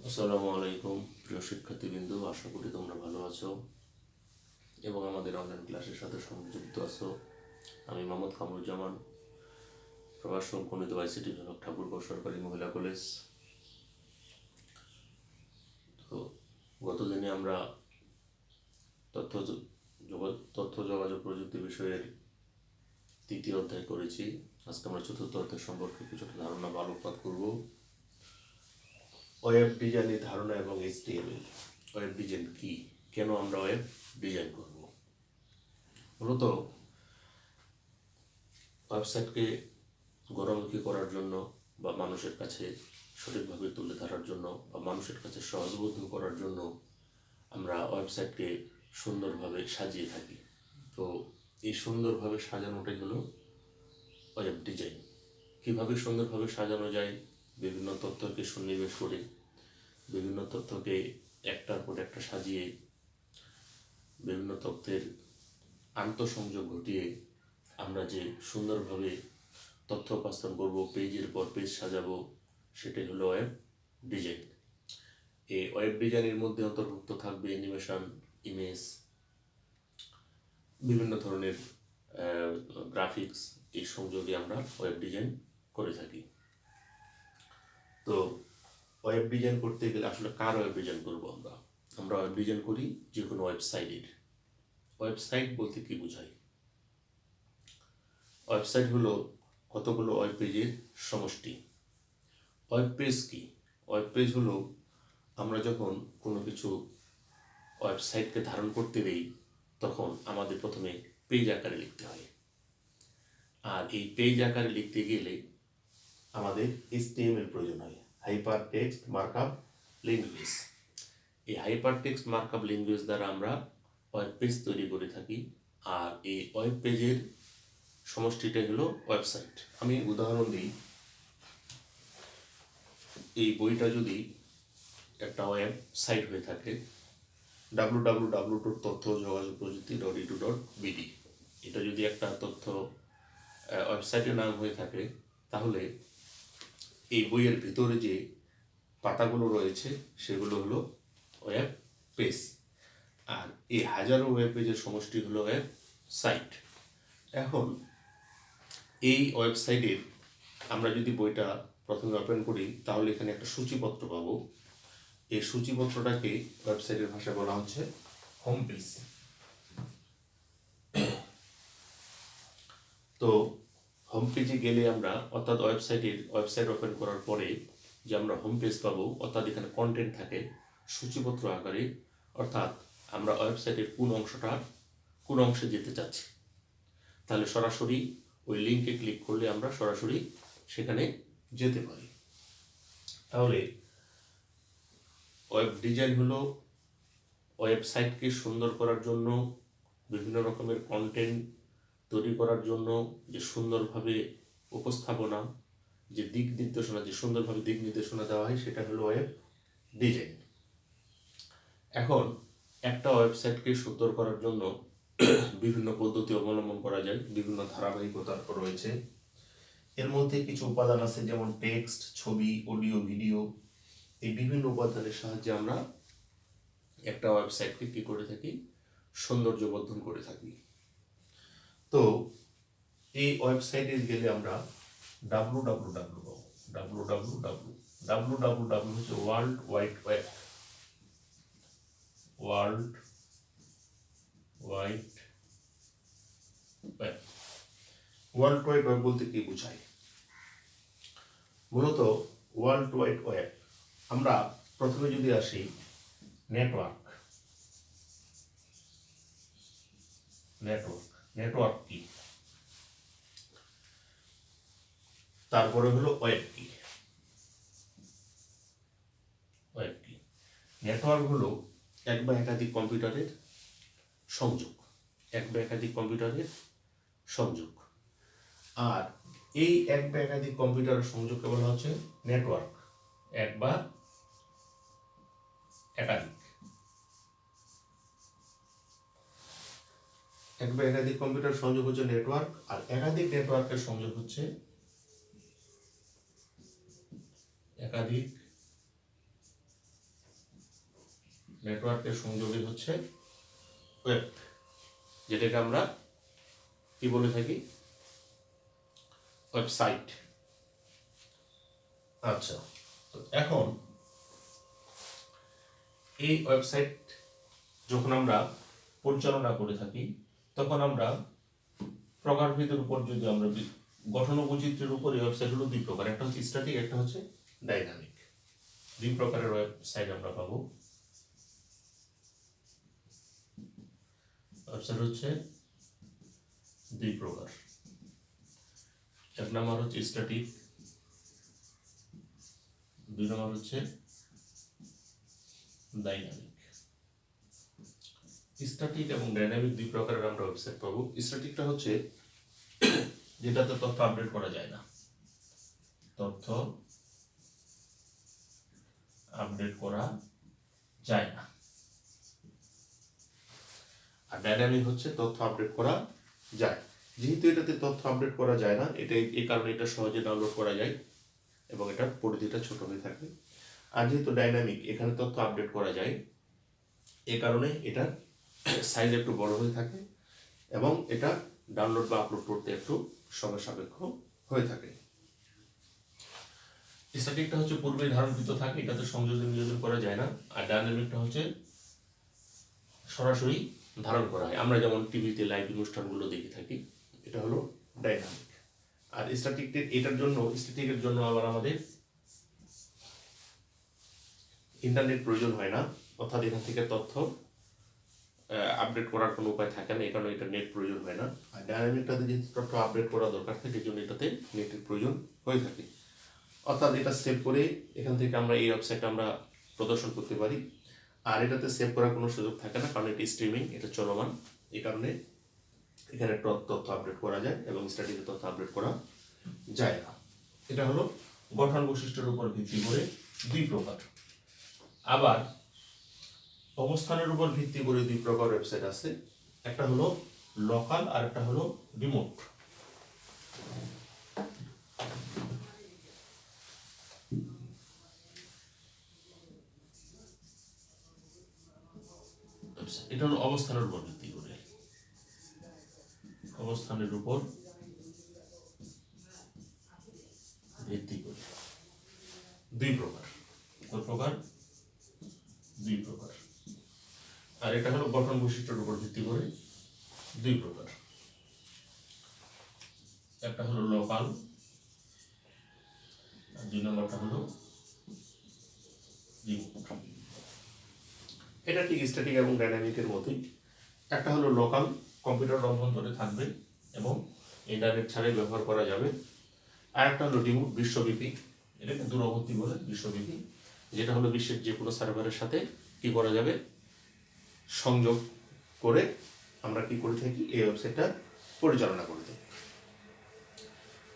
আসসালামু আলাইকুম প্রিয় শিক্ষার্থীবৃন্দ, আশা করি তোমরা ভালো আছো এবং আমাদের অনলাইন ক্লাসের সাথে সংযুক্ত আছো। আমি মোহাম্মদ কামরুজ্জামান, প্রভাষক, গণিত আইসিটি বিভাগ, ঠাকুরগাঁও সরকারি মহিলা কলেজ। তো গত দিনে আমরা তথ্য যোগাযোগ প্রযুক্তি বিষয়ের তৃতীয় অধ্যায় করেছি। আজকে আমরা চতুর্থ অধ্যায় সম্পর্কে কিছুটা ধারণা বা আলোকপাত করব। ওয়েব ডিজাইনের ধারণা এবং HTML। ওয়েব ডিজাইন কি, কেন আমরা ওয়েব ডিজাইন করব? মূলত ওয়েবসাইটকে গণমুখী করার জন্য বা মানুষের কাছে সঠিকভাবে তুলে ধরার জন্য বা মানুষের কাছে সহজবোধ্য করার জন্য আমরা ওয়েবসাইটকে সুন্দরভাবে সাজিয়ে থাকি। তো এই সুন্দরভাবে সাজানোটাই হলো ওয়েব ডিজাইন। কীভাবে সুন্দরভাবে সাজানো যায়? বিভিন্ন তথ্যকে সন্নিবেশ করে, বিভিন্ন তথ্যকে একটার পর একটা সাজিয়ে, বিভিন্ন তথ্যের আন্তঃসংযোগ ঘটিয়ে আমরা যে সুন্দরভাবে তথ্য উপস্থাপন করবো, পেজের পর পেজ সাজাবো, সেটাই হলো ওয়েব ডিজাইন। এই ওয়েব ডিজাইনের মধ্যে অন্তর্ভুক্ত থাকবে অ্যানিমেশন, ইমেজ, বিভিন্ন ধরনের গ্রাফিক্স। এই সংযোগে আমরা ওয়েব ডিজাইন করে থাকি। তো ওয়েব ডিজাইন করতে গেলে আসলে কার ওয়েব ডিজাইন করবো? আমরা ওয়েব ডিজাইন করি যে কোনো ওয়েবসাইটের। ওয়েবসাইট বলতে কি বোঝায়? ওয়েবসাইট হলো কতগুলো ওয়েব পেজের সমষ্টি। ওয়েব পেজ কি? ওয়েব পেজ হলো আমরা যখন কোনো কিছু ওয়েবসাইটকে ধারণ করতে দেই, তখন আমাদের প্রথমে পেজ আকারে লিখতে হয়। আর এই পেজ আকারে লিখতে গেলে আমাদের HTML প্রয়োজন হয়, হাইপার টেক্সট মার্কআপ ল্যাঙ্গুয়েজ। এই হাইপার টেক্সট মার্কআপ ল্যাঙ্গুয়েজ দ্বারা আমরা ওয়েব পেজ তৈরি করে থাকি। আর এই ওয়েব পেজের সমষ্টিটাই হলো ওয়েবসাইট। আমি উদাহরণ দিই। এই বইটা যদি একটা ওয়েবসাইট হয়ে থাকে, www.তথ্যযোগাযোগপ্রযুক্তি.edu.bd, এটা যদি একটা তথ্য ওয়েবসাইটের নাম হয়ে থাকে, তাহলে এই বইয়ের ভিতরে যে পাতাগুলো রয়েছে সেগুলো হলো ওয়েব পেজ। আর এই হাজারো ওয়েব পেজের সমষ্টি হলো ওয়েবসাইট। এখন এই ওয়েবসাইটের আমরা যদি বইটা প্রথমে ওপেন করি, তাহলে এখানে একটা সূচিপত্র পাবো। এই সূচিপত্রটাকে ওয়েবসাইটের ভাষায় বলা হচ্ছে হোম পেজ। তো হোম পেজে গেলে আমরা, অর্থাৎ ওয়েবসাইট ওপেন করার পরে যে আমরা হোম পেজ পাবো, অর্থাৎ এখানে কন্টেন্ট থাকে সূচিপত্র আকারে। অর্থাৎ আমরা ওয়েবসাইটের কোন অংশে যেতে চাচ্ছি, তাহলে সরাসরি ওই লিঙ্কে ক্লিক করলে আমরা সরাসরি সেখানে যেতে পারি। তাহলে ওয়েব ডিজাইন হলো ওয়েবসাইটকে সুন্দর করার জন্য, বিভিন্ন রকমের কন্টেন্ট তৈরি করার জন্য যে সুন্দরভাবে উপস্থাপনা, যে দিক নির্দেশনা, যে সুন্দরভাবে দিক নির্দেশনা দেওয়া হয়, সেটা হলো ওয়েব ডিজাইন। এখন একটা ওয়েবসাইটকে সুন্দর করার জন্য বিভিন্ন পদ্ধতি অবলম্বন করা যায়, বিভিন্ন ধারাবাহিকতা রয়েছে। এর মধ্যে কিছু উপাদান আছে, যেমন টেক্সট, ছবি, অডিও, ভিডিও। এই বিভিন্ন উপাদানের সাহায্যে আমরা একটা ওয়েবসাইটকে কি করে থাকি? সৌন্দর্যবর্ধন করে থাকি। তো এই ওয়েবসাইটে গেলে আমরা www হচ্ছে world wide web. World wide web. World wide web বলতে কি বোঝায়? মূলত ওয়ার্ল্ড ওয়াইড ওয়েব, আমরা প্রথমে যদি আসি নেটওয়ার্ক। নেটওয়ার্ক কি? তারপরে হলো ওয়েব কি? নেটওয়ার্ক হলো এক বা একাধিক কম্পিউটারের সংযোগ। আর এই এক বা একাধিক কম্পিউটারের সংযোগকে বলা হচ্ছে নেটওয়ার্ক। এক বা একাধিক কম্পিউটার সংযোগ হচ্ছে নেটওয়ার্ক, আর একাধিক নেটওয়ার্কের সংযোগ হচ্ছে একাধিক নেটওয়ার্কের সংযোগই হচ্ছে ওয়েব, যেটাকে আমরা কি বলে থাকি, ওয়েবসাইট। আচ্ছা, তো এখন এই ওয়েবসাইট যখন আমরা পরিচালনা করে থাকি তখন আমরা প্রকারভেদের উপর যদি আমরা গঠন ও বৈচিত্র্যের উপর এই ওয়েবসাইটগুলো দুই প্রকার, একটা হচ্ছে স্ট্যাটিক, একটা হচ্ছে ডাইনামিক। দুই প্রকারের ওয়েবসাইট আমরা পাবো। ওয়েবসাইট হচ্ছে দুই প্রকার, এক নম্বর হচ্ছে স্ট্যাটিক, দুই নম্বর হচ্ছে ডাইনামিক। স্ট্যাটিক এবং ডাইনামিক দুই প্রকারের আমরা ওয়েবসাইট পাবো। স্ট্যাটিকটা হচ্ছে যেটাতে তথ্য আপডেট করা যায় না, তথ্য আপডেট করা যায় না। আর ডাইনামিক হচ্ছে তথ্য আপডেট করা যায়। যেহেতু এটাতে তথ্য আপডেট করা যায় না, এটা এই কারণে এটা সহজে ডাউনলোড করা যায় এবং এটার পরিধিটা ছোট হয়ে থাকে। আর যেহেতু ডাইনামিক, এখানে তথ্য আপডেট করা যায়, এ কারণে এটার সাইজ একটু বড় হয়ে থাকে এবং এটা ডাউনলোড বা আপলোড করতে একটু সময় সাপেক্ষ হয়ে থাকে। স্ট্যাটিকটা হচ্ছে পূর্বে ধারণকৃত থাকে, এটাতে সংযোজন বিয়োজন করা যায় না। আর ডাইনামিকটা হচ্ছে সরাসরি ধারণ করা হয়, আমরা যেমন টিভিতে লাইভ অনুষ্ঠানগুলো দেখে থাকি, এটা হলো ডাইনামিক। আর স্ট্যাটিকের জন্য আবার আমাদের ইন্টারনেট প্রয়োজন হয় না, অর্থাৎ এখান থেকে তথ্য আপডেট করার কোনো উপায় থাকে না, এই কারণে এটা নেট প্রয়োজন হয় না। আর ডাইনামিকটাতে যেহেতু তথ্য আপডেট করা দরকার থাকে, এই জন্য এটাতে নেটের প্রয়োজন হয়ে থাকে। অর্থাৎ এটা সেভ করে এখান থেকে আমরা এই ওয়েবসাইটটা আমরা প্রদর্শন করতে পারি। আর এটাতে সেভ করার কোনো সুযোগ থাকে না, কারণ এটি স্ট্রিমিং, এটা চলমান, এই কারণে এখানে তথ্য আপডেট করা যায় এবং স্ট্যাটিকে তথ্য আপডেট করা যায় না। এটা হলো গঠন বৈশিষ্ট্যের উপর ভিত্তি করে দুই প্রকার। আবার অবস্থানের উপর ভিত্তি করে দুই প্রকার ওয়েবসাইট আছে, একটা হলো লোকাল আর একটা হলো রিমোট। এটা হলো অবস্থানের উপর ভিত্তি করে, অবস্থানের উপর ভিত্তি করে দুই প্রকার। কত প্রকার? দুই প্রকার। আর এটা হলো গঠন বৈশিষ্ট্যের উপর ভিত্তি করে দুই প্রকার, একটা হলো লোকাল আর দুই নম্বরটা হলো রিমোট। এটা ঠিক স্ট্যাটিক এবং ডাইনামিকের মতোই। একটা হলো লোকাল, কম্পিউটার অভ্যন্তরে থাকবে এবং ইন্টারনেট ছাড়াই ব্যবহার করা যাবে। আর একটা হলো রিমোট, বিশ্বব্যাপী, এটাকে দূরবর্তী বলে, বিশ্বব্যাপী, যেটা হলো বিশ্বের যে কোনো সার্ভারের সাথে কি করা যাবে, সংযোগ করে আমরা কি করে থাকি, এই ওয়েবসাইটটা পরিচালনা করে থাকি।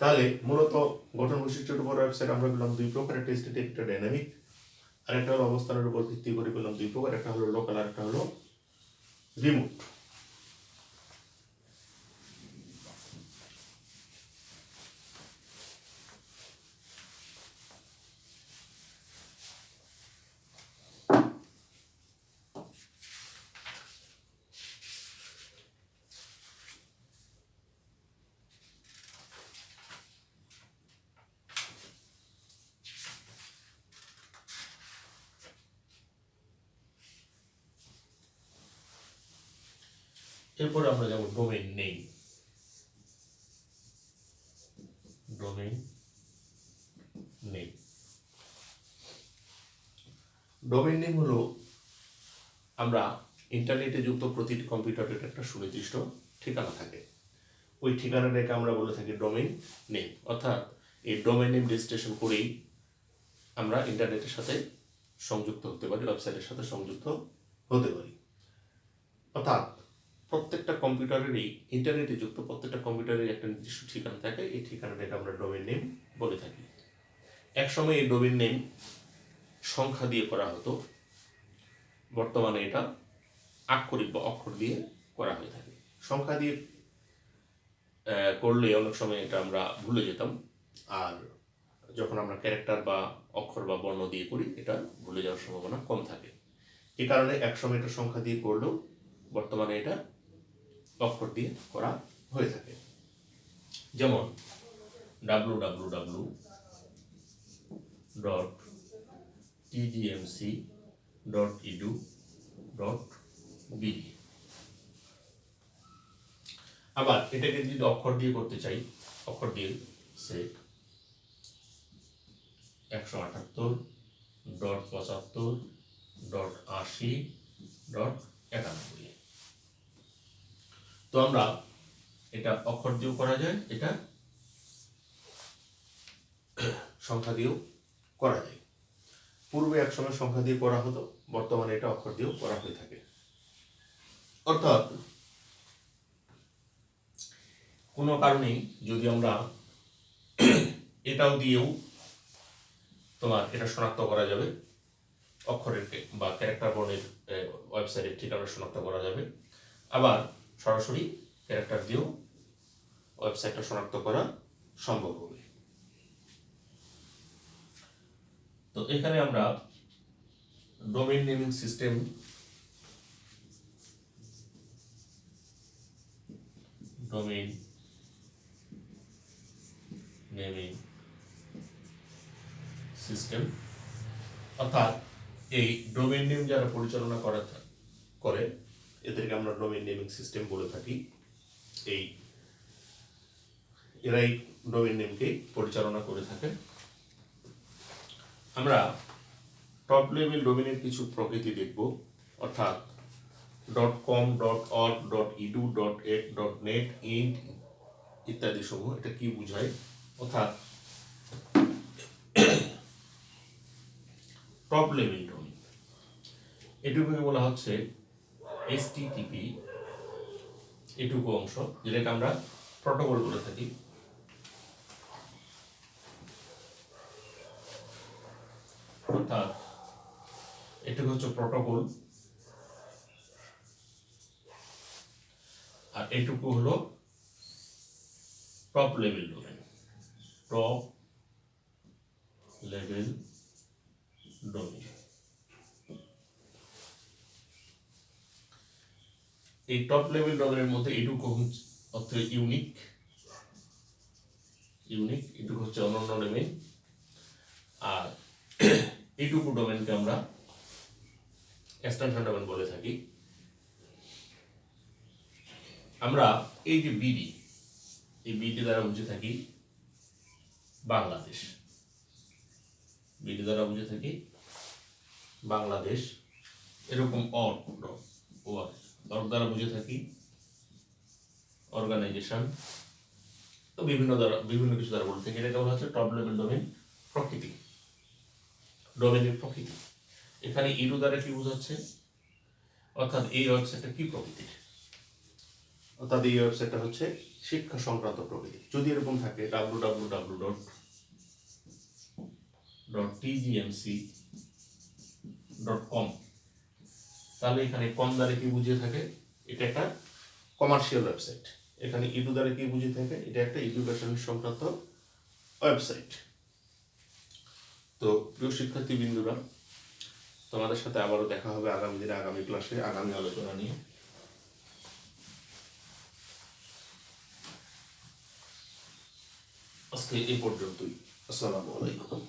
তাহলে মূলত গঠন বৈশিষ্ট্যের উপর ওয়েবসাইট আমরা পেলাম দুই প্রকার, একটা স্ট্যাটিক, একটা ডাইনামিক। আর একটা হলো অবস্থানের উপর ভিত্তি করে পেলাম দুই প্রকার, একটা হলো লোকাল আর একটা হলো রিমোট। এরপরে আমরা যাব domain name. Domain name, domain name হলো আমরা ইন্টারনেটে যুক্ত প্রতিটি কম্পিউটারের একটা সুনির্দিষ্ট ঠিকানা থাকে, ওই ঠিকানাটাকে আমরা বলে থাকি ডোমেইন নেম। অর্থাৎ এই ডোমেইন নেম রেজিস্ট্রেশন করেই আমরা ইন্টারনেটের সাথে সংযুক্ত হতে পারি, ওয়েবসাইটের সাথে সংযুক্ত হতে পারি। অর্থাৎ প্রত্যেকটা কম্পিউটারেরই, ইন্টারনেটে যুক্ত প্রত্যেকটা কম্পিউটারের একটা নির্দিষ্ট ঠিকানা থাকে, এই ঠিকানাটাকে আমরা ডোমেইন নেম বলে থাকি। একসময় এই ডোমেইন নেম সংখ্যা দিয়ে করা হতো, বর্তমানে এটা আক্ষরিক বা অক্ষর দিয়ে করা হয়ে থাকে। সংখ্যা দিয়ে করলে অনেক সময় এটা আমরা ভুলে যেতাম, আর যখন আমরা ক্যারেক্টার বা অক্ষর বা বর্ণ দিয়ে করি, এটা ভুলে যাওয়ার সম্ভাবনা কম থাকে। এই কারণে একসময় এটা সংখ্যা দিয়ে করলেও বর্তমানে এটা অক্ষর দিয়ে করা হয়ে থাকে। যেমন www.tgmc.edu.bd। আবার এটাকে যদি অক্ষর দিয়ে করতে চাই, অক্ষর দিয়ে সে 178.75.80.91। তো আমরা এটা অক্ষর দিয়েও করা যায়, এটা সংখ্যা দিয়েও করা যায়। পূর্বে একসময় সংখ্যা দিয়ে করা হতো, বর্তমানে এটা অক্ষর দিয়েও করা হয়ে থাকে। অর্থাৎ কোনো কারণে যদি আমরা এটাও দিয়েও তোমার এটা শনাক্ত করা যাবে, অক্ষরের বা ক্যারেক্টার বর্ণের ওয়েবসাইটের ঠিকানা শনাক্ত করা যাবে। আবার সরাসরি ক্যারেক্টার দিয়েও ওয়েবসাইটটা শনাক্ত করা সম্ভব হবে। তো এখানে আমরা ডোমেইন নেমিং সিস্টেম অর্থাৎ এই ডোমেইন নেম যারা পরিচালনা করে এদেরকে আমরা ডোমেইন নেমিং সিস্টেম বলে থাকি। এরাই ডোমেইন নেমকে পরিচালনা করে থাকে। আমরা টপ লেভেল ডোমেইনের কিছু প্রকৃতি দেখব, অর্থাৎ .com, .org, .edu, .at, .net, .int ইত্যাদি সমূহ। এটা কি বোঝায়? অর্থাৎ টপ লেভেল ডোমেইন এটুকুকে বলা হচ্ছে HTTP, এটুকু অংশ যেটাকে আমরা প্রটোকল বলে থাকি। অর্থাৎ এটুকু হচ্ছে প্রটোকল, আর এটুকু হলো top level domain. Top level domain, এই টপ লেভেল ডোমেইনের মধ্যে এটুকু হচ্ছে ইউনিক, এটুকু হচ্ছে অনন্য ডোমেইন। আর এইটুকু ডোমেইনকে আমরা এক্সটেনশন ডোমেইন বলে থাকি। আমরা এই যে বিডি, এই বিডি দ্বারা বুঝে থাকি বাংলাদেশ, বিডি দ্বারা বুঝে থাকি বাংলাদেশ। এরকম অর্গ দ্বারা বুঝে থাকি অর্গানাইজেশন। তো বিভিন্ন কিছু দ্বারা বলে থাকি। এটাকে বলা হচ্ছে টপ লেভেল ডোমেইন প্রকৃতি, ডোমেইনের প্রকৃতি। এখানে ইডু দ্বারা কি বোঝাচ্ছে? অর্থাৎ এই ওয়েবসাইটটা কি প্রকৃতির? অর্থাৎ এই ওয়েবসাইটটা হচ্ছে শিক্ষা সংক্রান্ত প্রকৃতি। যদি এরকম থাকে www.tgmc.com, তাহলে এখানে কম দ্বারা কি বুঝিয়ে থাকে? এটা একটা কমার্শিয়াল ওয়েবসাইট। এখানে ইডু দ্বারা কি বুঝিয়ে থাকে? এটা একটা এডুকেশন সংক্রান্ত ওয়েবসাইট। তো প্রিয় শিক্ষার্থী বিন্দুরা, তোমাদের সাথে আবারও দেখা হবে আগামী দিনে, আগামী ক্লাসে, আগামী আলোচনা নিয়ে। আজকে এই পর্যন্তই। আসসালামু আলাইকুম।